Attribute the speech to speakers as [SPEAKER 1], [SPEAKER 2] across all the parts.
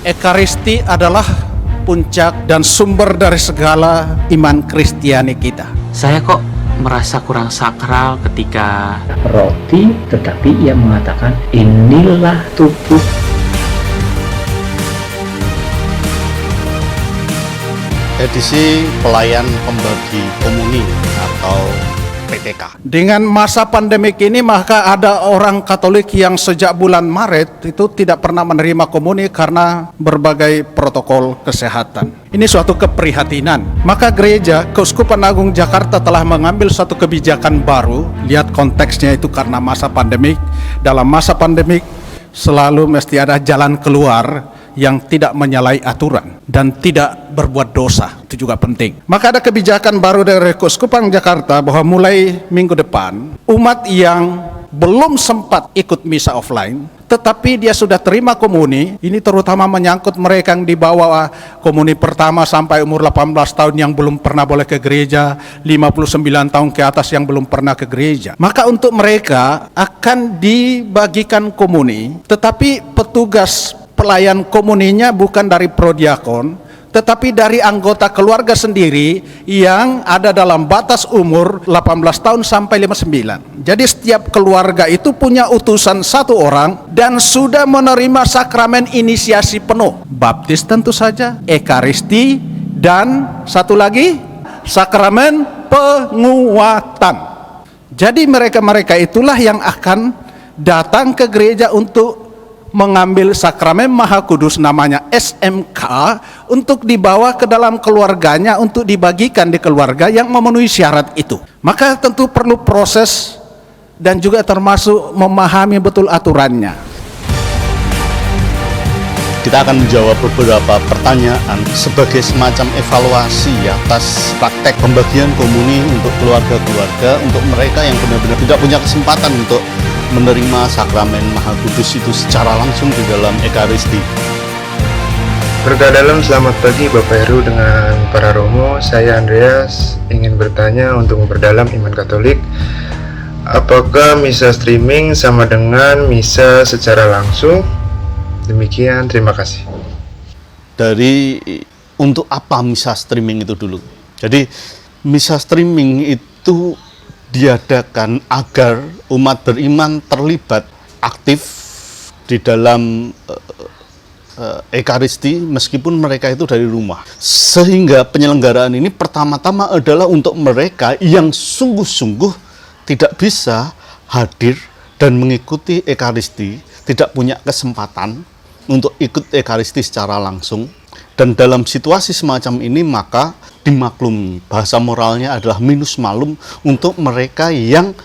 [SPEAKER 1] Ekaristi adalah puncak dan sumber dari segala iman Kristiani kita.
[SPEAKER 2] Saya kok merasa kurang sakral ketika
[SPEAKER 3] roti, tetapi ia mengatakan inilah tubuh.
[SPEAKER 4] Edisi pelayan pembagi komuni atau PTK.
[SPEAKER 1] Dengan masa pandemik ini maka ada orang Katolik yang sejak bulan Maret itu tidak pernah menerima komuni karena berbagai protokol kesehatan. Ini suatu keprihatinan. Maka gereja Keuskupan Agung Jakarta telah mengambil suatu kebijakan baru. Lihat konteksnya itu karena masa pandemik. Dalam masa pandemik selalu mesti ada jalan keluar yang tidak menyalahi aturan dan tidak berbuat dosa. Itu juga penting. Maka ada kebijakan baru dari Keuskupan Jakarta bahwa mulai minggu depan umat yang belum sempat ikut misa offline tetapi dia sudah terima komuni, ini terutama menyangkut mereka yang di bawah komuni pertama sampai umur 18 tahun yang belum pernah boleh ke gereja, 59 tahun ke atas yang belum pernah ke gereja. Maka untuk mereka akan dibagikan komuni, tetapi petugas pelayan komuninya bukan dari prodiakon, tetapi dari anggota keluarga sendiri yang ada dalam batas umur 18 tahun sampai 59. Jadi setiap keluarga itu punya utusan satu orang dan sudah menerima sakramen inisiasi penuh. Baptis tentu saja, Ekaristi, dan satu lagi sakramen penguatan. Jadi mereka-mereka itulah yang akan datang ke gereja untuk mengambil sakramen Maha Kudus, namanya SMK, untuk dibawa ke dalam keluarganya untuk dibagikan di keluarga yang memenuhi syarat itu. Maka tentu perlu proses dan juga termasuk memahami betul aturannya.
[SPEAKER 4] Kita akan menjawab beberapa pertanyaan sebagai semacam evaluasi atas praktek pembagian komuni untuk keluarga-keluarga, untuk mereka yang benar-benar tidak punya kesempatan untuk menerima sakramen Maha Kudus itu secara langsung di dalam Ekaristi.
[SPEAKER 5] Berkah dalam, selamat pagi Bapak Heru dengan para romo. Saya Andreas, ingin bertanya untuk memperdalam iman Katolik. Apakah misa streaming sama dengan misa secara langsung? Demikian, terima kasih.
[SPEAKER 4] Dari untuk apa misa streaming itu dulu? Jadi misa streaming itu diadakan agar umat beriman terlibat aktif di dalam Ekaristi meskipun mereka itu dari rumah. Sehingga penyelenggaraan ini pertama-tama adalah untuk mereka yang sungguh-sungguh tidak bisa hadir dan mengikuti Ekaristi, tidak punya kesempatan untuk ikut Ekaristi secara langsung. Dan dalam situasi semacam ini maka dimaklumi, bahasa moralnya adalah minus malum untuk mereka yang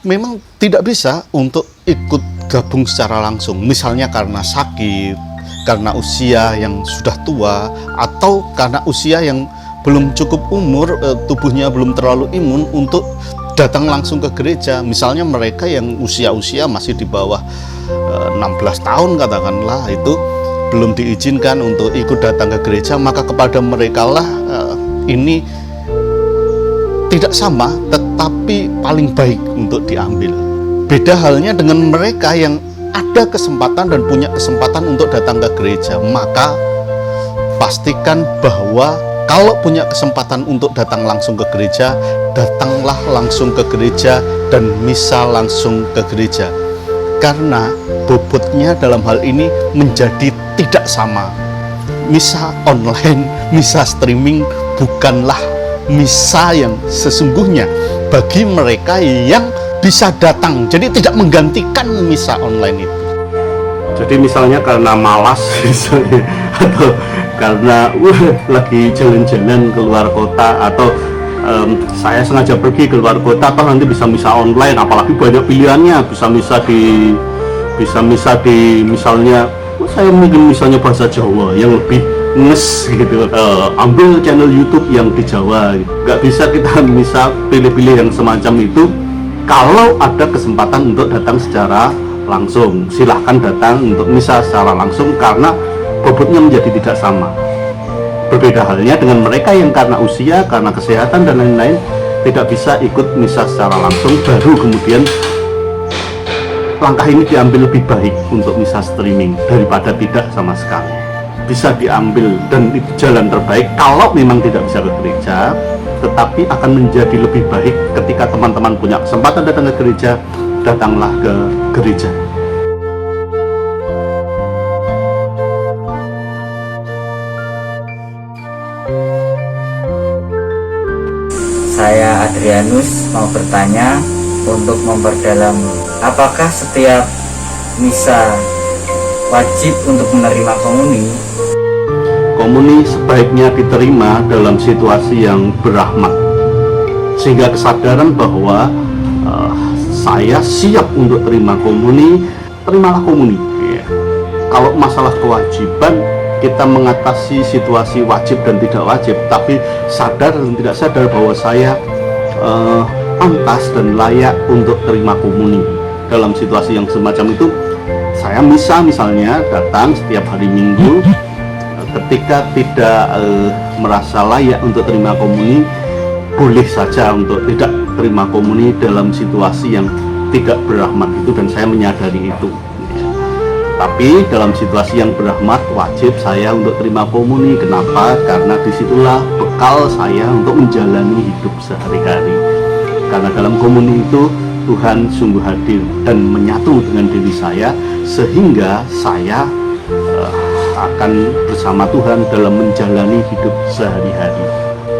[SPEAKER 4] memang tidak bisa untuk ikut gabung secara langsung, misalnya karena sakit, karena usia yang sudah tua, atau karena usia yang belum cukup umur, tubuhnya belum terlalu imun untuk datang langsung ke gereja. Misalnya mereka yang usia-usia masih di bawah 16 tahun katakanlah, itu belum diizinkan untuk ikut datang ke gereja, maka kepada mereka lah ini tidak sama tetapi paling baik untuk diambil. Beda halnya dengan mereka yang ada kesempatan dan punya kesempatan untuk datang ke gereja, maka pastikan bahwa kalau punya kesempatan untuk datang langsung ke gereja, datanglah langsung ke gereja dan misa langsung ke gereja, karena bobotnya dalam hal ini menjadi tidak sama. Misa online, misa streaming bukanlah misa yang sesungguhnya bagi mereka yang bisa datang, jadi tidak menggantikan misa online itu.
[SPEAKER 6] Jadi misalnya karena malas misalnya, atau karena lagi jalan-jalan keluar kota, atau saya sengaja pergi keluar kota, atau nanti bisa misa online, apalagi banyak pilihannya, bisa misa di misalnya saya mungkin misalnya bahasa Jawa yang lebih nges gitu, ambil channel YouTube yang di Jawa, nggak bisa kita bisa pilih-pilih yang semacam itu. Kalau ada kesempatan untuk datang secara langsung, silahkan datang untuk misa secara langsung karena bobotnya menjadi tidak sama. Berbeda halnya dengan mereka yang karena usia, karena kesehatan dan lain-lain tidak bisa ikut misa secara langsung, baru kemudian langkah ini diambil lebih baik untuk misa streaming daripada tidak sama sekali. bisa diambil dan itu jalan terbaik kalau memang tidak bisa ke gereja, tetapi akan menjadi lebih baik ketika teman-teman punya kesempatan datang ke gereja, datanglah ke gereja.
[SPEAKER 7] Saya Adrianus mau bertanya untuk memperdalam, apakah setiap misa wajib untuk menerima komuni?
[SPEAKER 6] Komuni sebaiknya diterima dalam situasi yang berahmat, sehingga kesadaran bahwa saya siap untuk terima komuni, terimalah komuni. Ya. Kalau masalah kewajiban, kita mengatasi situasi wajib dan tidak wajib, tapi sadar dan tidak sadar bahwa saya pantas dan layak untuk terima komuni. Dalam situasi yang semacam itu, saya misalnya datang setiap hari Minggu. Ketika tidak merasa layak untuk terima komuni, boleh saja untuk tidak terima komuni dalam situasi yang tidak berahmat itu, dan saya menyadari itu. Tapi dalam situasi yang berahmat, wajib saya untuk terima komuni. Kenapa? Karena disitulah bekal saya untuk menjalani hidup sehari-hari. Karena dalam komuni itu Tuhan sungguh hadir dan menyatu dengan diri saya, sehingga saya akan bersama Tuhan dalam menjalani hidup sehari-hari.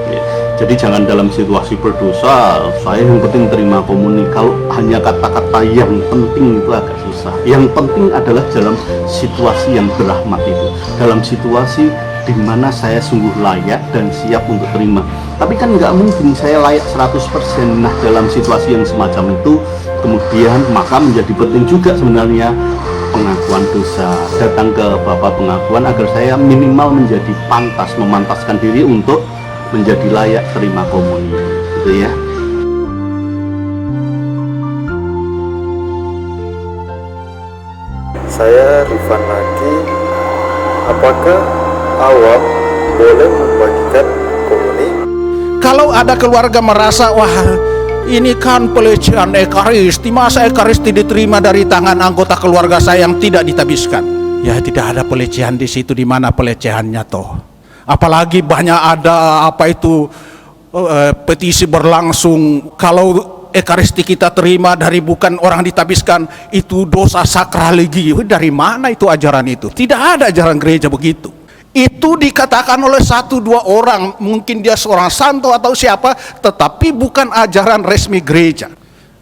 [SPEAKER 6] Ya. Jadi jangan dalam situasi berdosa, saya yang penting terima komuni. Kalau hanya kata-kata yang penting itu agak susah. Yang penting adalah dalam situasi yang berahmat itu, dalam situasi di mana saya sungguh layak dan siap untuk terima. Tapi kan nggak mungkin saya layak 100%. Nah, dalam situasi yang semacam itu, kemudian maka menjadi penting juga sebenarnya pengakuan dosa, datang ke Bapak pengakuan agar saya minimal menjadi pantas, memantaskan diri untuk menjadi layak terima komuni, gitu ya.
[SPEAKER 5] Saya Rifan lagi. Apakah awam boleh membagikan komuni?
[SPEAKER 1] Kalau ada keluarga merasa, wah ini kan pelecehan ekaristi, masa ekaristi diterima dari tangan anggota keluarga saya yang tidak ditabiskan? Ya tidak ada pelecehan di situ, di mana pelecehannya toh? Apalagi banyak ada petisi berlangsung, kalau ekaristi kita terima dari bukan orang ditabiskan, itu dosa sakralegi. Dari mana itu ajaran itu? Tidak ada ajaran gereja begitu. Itu dikatakan oleh 1-2 orang, mungkin dia seorang santo atau siapa, tetapi bukan ajaran resmi gereja.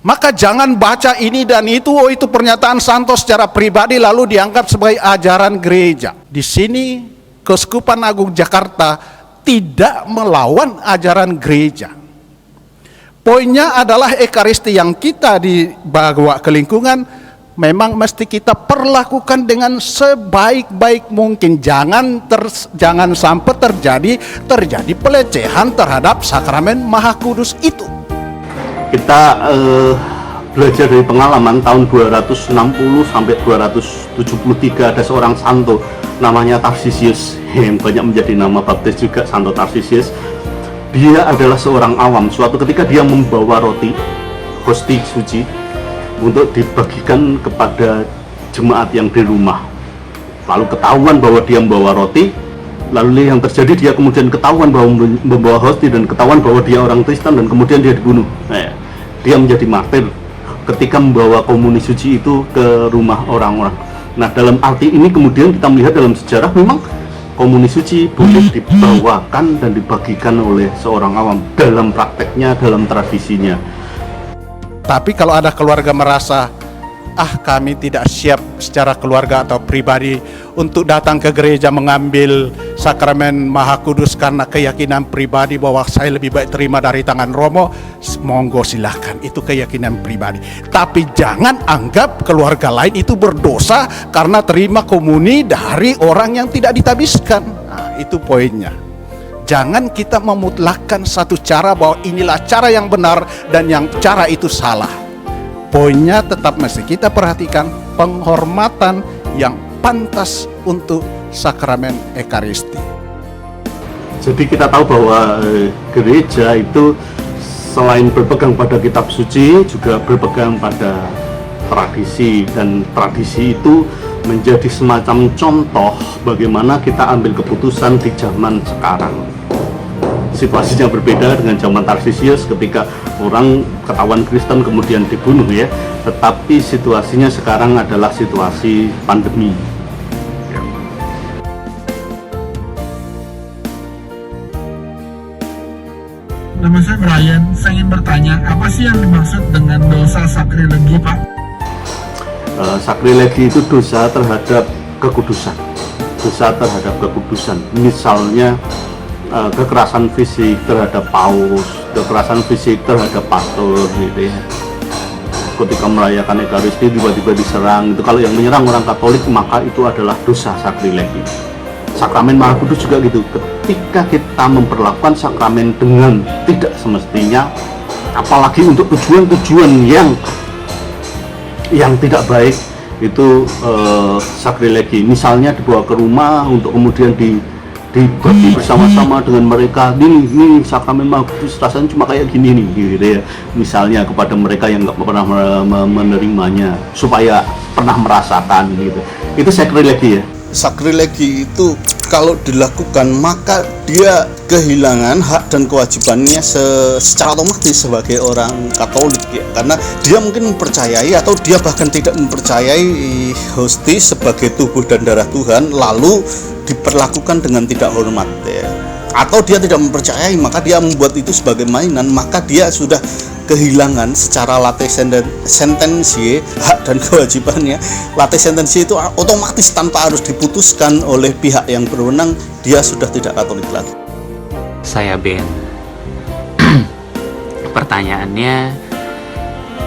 [SPEAKER 1] Maka jangan baca ini dan itu, oh itu pernyataan santo secara pribadi lalu dianggap sebagai ajaran gereja. Di sini Keuskupan Agung Jakarta tidak melawan ajaran gereja. Poinnya adalah ekaristi yang kita dibawa ke lingkungan memang mesti kita perlakukan dengan sebaik-baik mungkin. Jangan sampai terjadi pelecehan terhadap sakramen Maha Kudus itu.
[SPEAKER 6] Kita belajar dari pengalaman tahun 260 sampai 273 ada seorang santo namanya Tarsisius, yang banyak menjadi nama baptis juga, Santo Tarsisius. Dia adalah seorang awam. Suatu ketika dia membawa roti, hosti suci, untuk dibagikan kepada jemaat yang di rumah. Lalu ketahuan bahwa dia membawa roti, lalu yang terjadi dia kemudian ketahuan bahwa membawa hosti dan ketahuan bahwa dia orang Kristen dan kemudian dia dibunuh. Nah, dia menjadi martir ketika membawa komuni suci itu ke rumah orang-orang. Nah, dalam arti ini kemudian kita melihat dalam sejarah memang komuni suci boleh dibawakan dan dibagikan oleh seorang awam dalam prakteknya, dalam tradisinya.
[SPEAKER 1] Tapi kalau ada keluarga merasa, kami tidak siap secara keluarga atau pribadi untuk datang ke gereja mengambil sakramen Maha Kudus karena keyakinan pribadi bahwa saya lebih baik terima dari tangan Romo, monggo silahkan, itu keyakinan pribadi. Tapi jangan anggap keluarga lain itu berdosa karena terima komuni dari orang yang tidak ditabiskan. Nah, itu poinnya. Jangan kita memutlakkan satu cara bahwa inilah cara yang benar dan yang cara itu salah. Poinnya tetap mesti kita perhatikan penghormatan yang pantas untuk sakramen Ekaristi.
[SPEAKER 6] Jadi kita tahu bahwa gereja itu selain berpegang pada kitab suci juga berpegang pada tradisi, dan tradisi itu menjadi semacam contoh bagaimana kita ambil keputusan di zaman sekarang. Situasinya berbeda dengan zaman Tarsisius ketika orang ketahuan Kristen kemudian dibunuh ya, tetapi situasinya sekarang adalah situasi pandemi.
[SPEAKER 8] Nama saya Brian, saya ingin bertanya, apa sih yang dimaksud dengan dosa sakrilegi, Pak?
[SPEAKER 6] Sakrilegi itu dosa terhadap kekudusan. Dosa terhadap kekudusan. Misalnya kekerasan fisik terhadap paus, kekerasan fisik terhadap pastor gitu ya. Ketika merayakan Ekaristi tiba-tiba diserang, itu kalau yang menyerang orang Katolik maka itu adalah dosa sakrilegi. Sakramen Maha Kudus juga gitu. Ketika kita memperlakukan sakramen dengan tidak semestinya, apalagi untuk tujuan-tujuan yang tidak baik, itu sakrilegi. Misalnya dibawa ke rumah untuk kemudian dibagi bersama-sama dengan mereka, ini sakramen Maha Kudus rasanya cuma kayak gini nih gitu ya, misalnya kepada mereka yang nggak pernah menerimanya supaya pernah merasakan gitu. Itu sakrilegi ya.
[SPEAKER 4] Sakrilegi itu kalau dilakukan maka dia kehilangan hak dan kewajibannya secara otomatis sebagai orang Katolik ya, karena dia mungkin mempercayai atau dia bahkan tidak mempercayai hosti sebagai tubuh dan darah Tuhan lalu diperlakukan dengan tidak hormat ya. Atau dia tidak mempercayai maka dia membuat itu sebagai mainan, maka dia sudah kehilangan secara late sentensi hak dan kewajibannya. Late sentensi itu otomatis tanpa harus diputuskan oleh pihak yang berwenang, dia sudah tidak Katolik lagi.
[SPEAKER 2] Saya Ben. Pertanyaannya,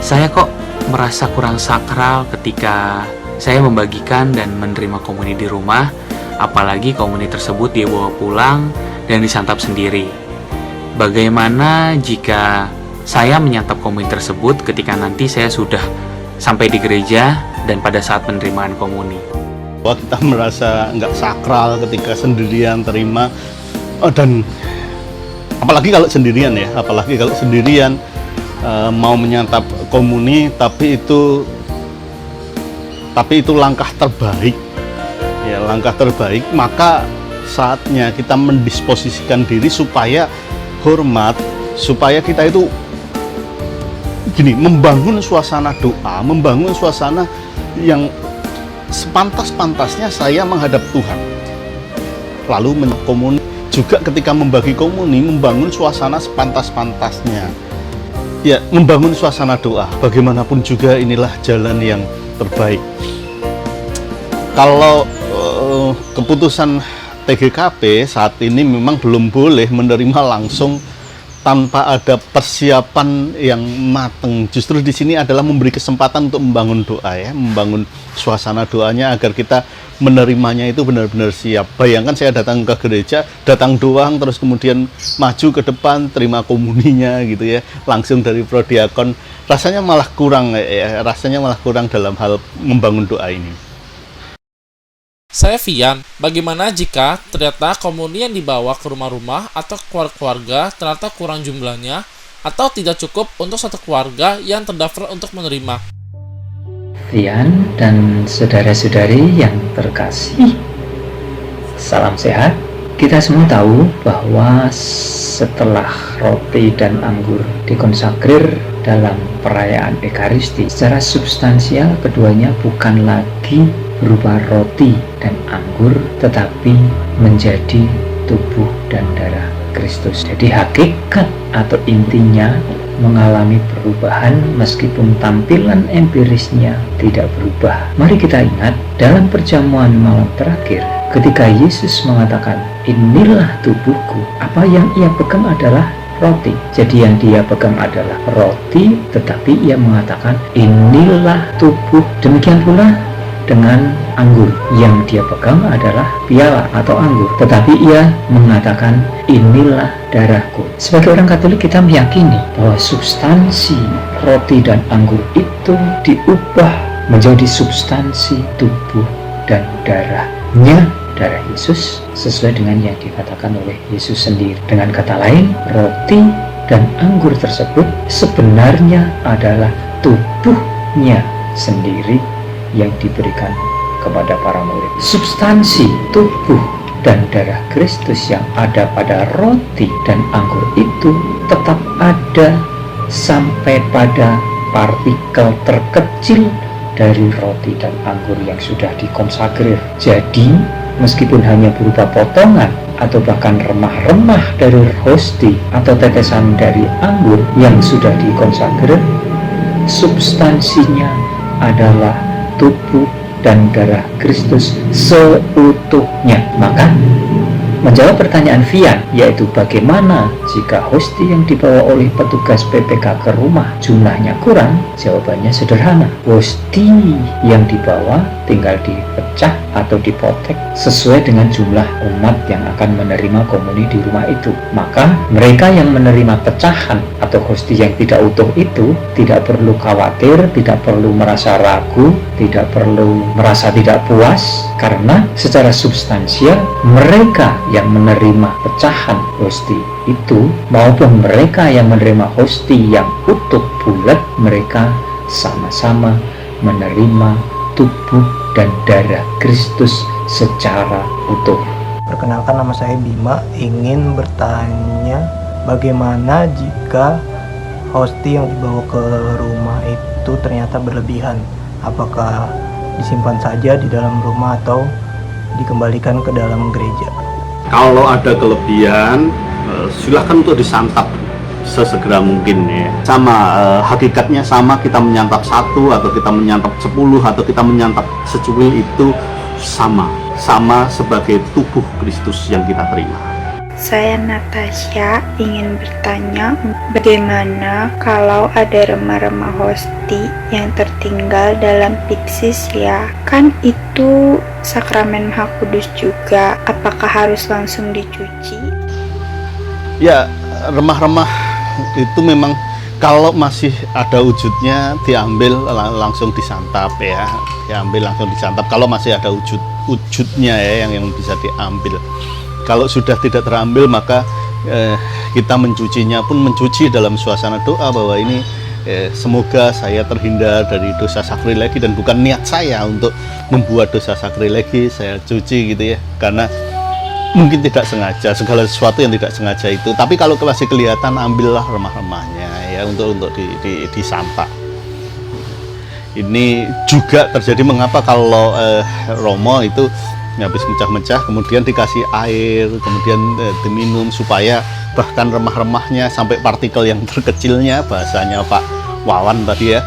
[SPEAKER 2] saya kok merasa kurang sakral ketika saya membagikan dan menerima komuni di rumah, apalagi komuni tersebut dia bawa pulang dan disantap sendiri. Bagaimana jika saya menyantap komuni tersebut ketika nanti saya sudah sampai di gereja dan pada saat penerimaan komuni?
[SPEAKER 4] Bahwa kita merasa nggak sakral ketika sendirian terima, dan apalagi kalau sendirian ya, mau menyantap komuni, tapi itu langkah terbaik ya, langkah terbaik. Maka saatnya kita mendisposisikan diri supaya hormat, supaya kita itu gini, membangun suasana doa, membangun suasana yang sepantas-pantasnya saya menghadap Tuhan. Lalu komuni juga ketika membagi komuni, membangun suasana sepantas-pantasnya ya, membangun suasana doa. Bagaimanapun juga inilah jalan yang terbaik. Kalau keputusan TGKP saat ini memang belum boleh menerima langsung tanpa ada persiapan yang matang. Justru di sini adalah memberi kesempatan untuk membangun doa ya, membangun suasana doanya agar kita menerimanya itu benar-benar siap. Bayangkan saya datang ke gereja, datang doang terus kemudian maju ke depan terima komuninya gitu ya, langsung dari prodiakon. Rasanya malah kurang dalam hal membangun doa ini.
[SPEAKER 9] Saya Vian, bagaimana jika ternyata komuni yang dibawa ke rumah-rumah atau keluarga ternyata kurang jumlahnya atau tidak cukup untuk satu keluarga yang terdaftar untuk menerima?
[SPEAKER 3] Vian dan saudara-saudari yang terkasih, salam sehat. Kita semua tahu bahwa setelah roti dan anggur dikonsakrir dalam perayaan Ekaristi, secara substansial keduanya bukan lagi berupa roti dan anggur, tetapi menjadi tubuh dan darah Kristus. Jadi hakikat atau intinya mengalami perubahan meskipun tampilan empirisnya tidak berubah. Mari kita ingat dalam perjamuan malam terakhir ketika Yesus mengatakan, inilah tubuhku, apa yang ia pegang adalah roti. Jadi yang dia pegang adalah roti, tetapi ia mengatakan inilah tubuh. Demikian pula dengan anggur, yang dia pegang adalah piala atau anggur, tetapi ia mengatakan inilah darahku. Sebagai orang Katolik kita meyakini bahwa substansi roti dan anggur itu diubah menjadi substansi tubuh dan darahnya, darah Yesus, sesuai dengan yang dikatakan oleh Yesus sendiri. Dengan kata lain, roti dan anggur tersebut sebenarnya adalah tubuhnya sendiri yang diberikan kepada para murid. Substansi tubuh dan darah Kristus yang ada pada roti dan anggur itu tetap ada sampai pada partikel terkecil dari roti dan anggur yang sudah dikonsagrir. Jadi, meskipun hanya berupa potongan atau bahkan remah-remah dari hosti atau tetesan dari anggur yang sudah dikonsagrir, substansinya adalah tubuh dan darah Kristus seutuhnya. Maka menjawab pertanyaan Vian, yaitu bagaimana jika hosti yang dibawa oleh petugas PPK ke rumah jumlahnya kurang? Jawabannya sederhana. Hosti yang dibawa tinggal dipecah atau dipotek sesuai dengan jumlah umat yang akan menerima komuni di rumah itu. Maka mereka yang menerima pecahan atau hosti yang tidak utuh itu tidak perlu khawatir, tidak perlu merasa ragu, tidak perlu merasa tidak puas, karena secara substansial mereka yang menerima pecahan hosti itu maupun mereka yang menerima hosti yang utuh bulat, mereka sama-sama menerima tubuh dan darah Kristus secara utuh.
[SPEAKER 10] Perkenalkan, nama saya Bima, ingin bertanya bagaimana jika hosti yang dibawa ke rumah itu ternyata berlebihan? Apakah disimpan saja di dalam rumah atau dikembalikan ke dalam gereja?
[SPEAKER 6] Kalau ada kelebihan, silahkan untuk disantap sesegera mungkin ya. Sama hakikatnya sama, kita menyantap 1 atau kita menyantap 10 atau kita menyantap secuil itu sama sebagai tubuh Kristus yang kita terima.
[SPEAKER 11] Saya Natasha ingin bertanya, bagaimana kalau ada remah-remah hosti yang tertinggal dalam piksis ya? Kan itu sakramen Maha Kudus juga, apakah harus langsung dicuci?
[SPEAKER 4] Ya, remah-remah itu memang kalau masih ada wujudnya diambil langsung disantap ya, diambil langsung disantap kalau masih ada wujudnya ya yang bisa diambil. Kalau sudah tidak terambil, maka kita mencucinya pun mencuci dalam suasana doa bahwa ini semoga saya terhindar dari dosa sakrilegi, dan bukan niat saya untuk membuat dosa sakrilegi, saya cuci gitu ya, karena mungkin tidak sengaja, segala sesuatu yang tidak sengaja itu. Tapi kalau masih kelihatan, ambillah remah-remahnya ya untuk disantap. Ini juga terjadi mengapa kalau Romo itu habis mecah-mecah kemudian dikasih air, kemudian diminum, supaya bahkan remah-remahnya sampai partikel yang terkecilnya, bahasanya Pak Wawan tadi ya,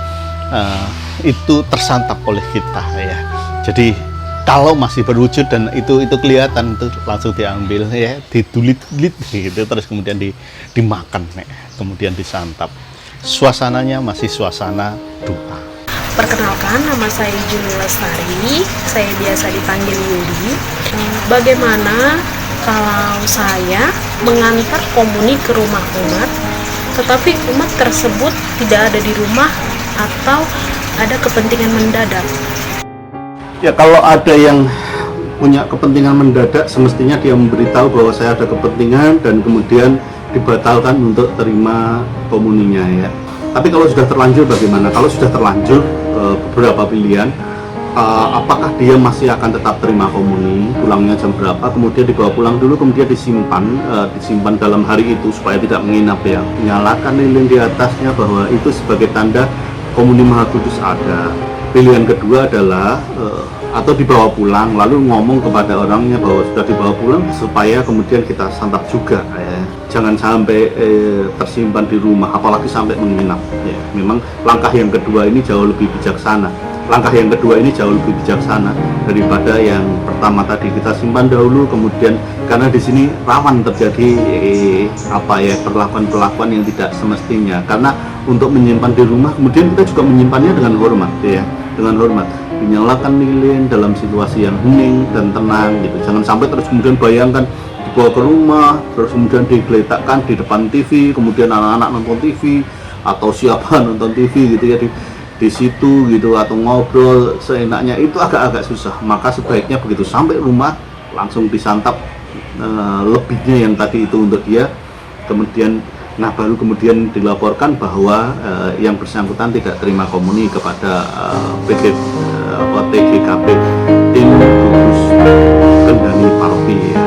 [SPEAKER 4] itu tersantap oleh kita ya. Jadi kalau masih berwujud dan itu kelihatan, itu langsung diambil ya, didulit-dulit gitu, terus kemudian dimakan ya, kemudian disantap. Suasananya masih suasana doa.
[SPEAKER 12] Perkenalkan, nama saya Juni Lestari, saya biasa dipanggil Yudi. Bagaimana kalau saya mengantar komuni ke rumah umat, tetapi umat tersebut tidak ada di rumah atau ada kepentingan mendadak?
[SPEAKER 6] Ya, kalau ada yang punya kepentingan mendadak, semestinya dia memberitahu bahwa saya ada kepentingan dan kemudian dibatalkan untuk terima komuninya ya. Tapi kalau sudah terlanjur bagaimana? Kalau sudah terlanjur, beberapa pilihan, apakah dia masih akan tetap terima komuni, pulangnya jam berapa, kemudian dibawa pulang dulu, kemudian disimpan dalam hari itu supaya tidak menginap ya. Nyalakan lilin di atasnya bahwa itu sebagai tanda komuni Maha Kudus ada. Pilihan kedua adalah atau dibawa pulang, lalu ngomong kepada orangnya bahwa sudah dibawa pulang supaya kemudian kita santap juga ya. Jangan sampai tersimpan di rumah, apalagi sampai menginap ya. Memang langkah yang kedua ini jauh lebih bijaksana. Daripada yang pertama tadi, kita simpan dahulu, kemudian karena di sini rawan terjadi perlakuan-perlakuan yang tidak semestinya. Karena untuk menyimpan di rumah, kemudian kita juga menyimpannya dengan hormat ya, dengan hormat. Dinyalakan lilin dalam situasi yang hening dan tenang gitu. Jangan sampai terus kemudian bayangkan dibawa ke rumah, terus kemudian digeletakkan di depan TV, kemudian anak-anak nonton TV atau siapa nonton TV gitu ya di situ gitu, atau ngobrol seenaknya, itu agak-agak susah. Maka sebaiknya begitu sampai rumah langsung disantap lebihnya yang tadi itu untuk dia, kemudian baru kemudian dilaporkan bahwa yang bersangkutan tidak terima komuni kepada TGKP Tim Gugus Kendani Paroki.